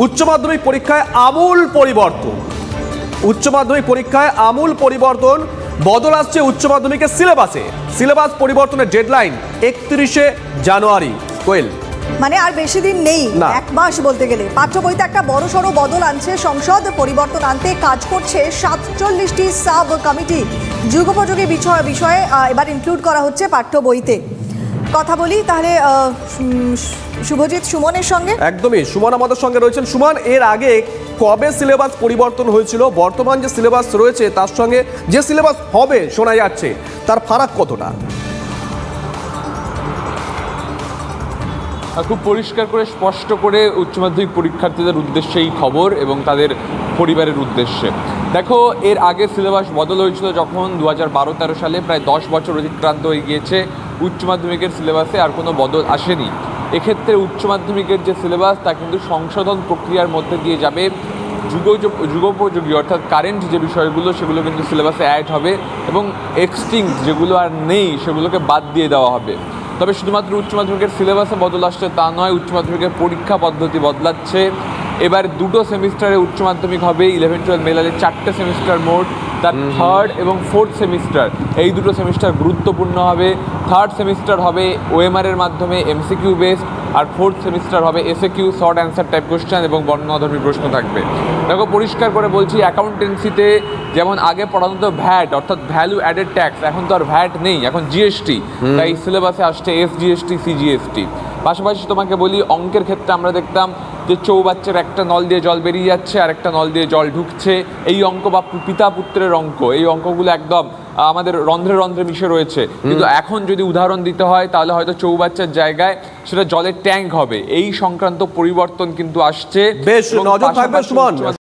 উচ্চ মাধ্যমিক পরীক্ষায় আমূল পরিবর্তন। উচ্চ মাধ্যমিক পরীক্ষায় আমূল পরিবর্তন, বদল আসছে উচ্চ মাধ্যমিকের সিলেবাসে। সিলেবাস পরিবর্তনের ডেডলাইন 31শে জানুয়ারি। কোয়েল, মানে আর বেশি দিন নেই, এক মাস বলতে গেলে। পাঠ্য বইতে একটা বড়সড় বদল আনছে সংসদ। পরিবর্তন আনতে কাজ করছে 47টি সাব কমিটি। যুগোপযোগী বিষয়ে এবার ইনক্লুড করা হচ্ছে পাঠ্য বইতে। কথা বলি তাহলে শুভজিৎ সুমনের সঙ্গে। একদমই, সুমন আমাদের সঙ্গে রয়েছেন। সুমন, এর আগে কবে সিলেবাস পরিবর্তন হয়েছিল? বর্তমান যে সিলেবাস রয়েছে তার সঙ্গে যে সিলেবাস হবে শোনা যাচ্ছে, তার ফারাক কতটা? খুব পরিষ্কার করে স্পষ্ট করে উচ্চ মাধ্যমিক পরীক্ষার্থীদের উদ্দেশ্যে এই খবর এবং তাদের পরিবারের উদ্দেশ্যে। দেখো, এর আগে সিলেবাস বদল হয়েছিল যখন 2012-13 সালে, প্রায় 10 বছর অতিক্রান্ত হয়ে গিয়েছে। উচ্চ মাধ্যমিকের সিলেবাসে আর কোনো বদল আসেনি। এক্ষেত্রে উচ্চ মাধ্যমিকের যে সিলেবাস তা কিন্তু সংশোধন প্রক্রিয়ার মধ্যে দিয়ে যাবে। যুগোপযোগী অর্থাৎ কারেন্ট যে বিষয়গুলো সেগুলো কিন্তু সিলেবাসে অ্যাড হবে এবং এক্সটিংক্ট যেগুলো আর নেই সেগুলোকে বাদ দিয়ে দেওয়া হবে। তবে শুধুমাত্র উচ্চ মাধ্যমিকের সিলেবাসে বদল আসছে তা নয়, উচ্চ মাধ্যমিকের পরীক্ষা পদ্ধতি বদলাচ্ছে। এবার 2টো সেমিস্টারে উচ্চ মাধ্যমিক হবে, 11-12 মেলালে 4টে সেমিস্টার মোট। তার থার্ড এবং ফোর্থ সেমিস্টার, এই দুটো সেমিস্টার গুরুত্বপূর্ণ হবে। থার্ড সেমিস্টার হবে ওএমআর-এর মাধ্যমে এমসিকিউ বেসড, আর ফোর্থ সেমিস্টার হবে SAQ, short answer type question এবং বর্ণনাধর্মী প্রশ্ন থাকবে। দেখো, পরিষ্কার করে বলছি, অ্যাকাউন্টেন্সিতে যেমন আগে পড়ানো তো ভ্যাট অর্থাৎ ভ্যালু অ্যাডেড ট্যাক্স, এখন তো আর ভ্যাট নেই, এখন জিএসটি। তাই সিলেবাসে আসছে এসজিএসটি, সিজিএসটি। পাশাপাশি তোমাকে বলি, অঙ্কের ক্ষেত্রে আমরা দেখতাম যে চৌবাচ্চার একটা নল দিয়ে জল বেরিয়ে যাচ্ছে আর একটা নল দিয়ে জল ঢুকছে। এই অঙ্ক বা পিতা পুত্রের অঙ্ক, এই অঙ্কগুলো একদম আমাদের রন্ধ্রে রন্ধ্রে মিশে রয়েছে। কিন্তু এখন যদি উদাহরণ দিতে হয় তাহলে হয়তো চৌবাচ্চার জায়গায় সেটা জলের ট্যাঙ্ক হবে। এই সংক্রান্ত পরিবর্তন কিন্তু আসছে। বেশ নজর থাকবে সুমন।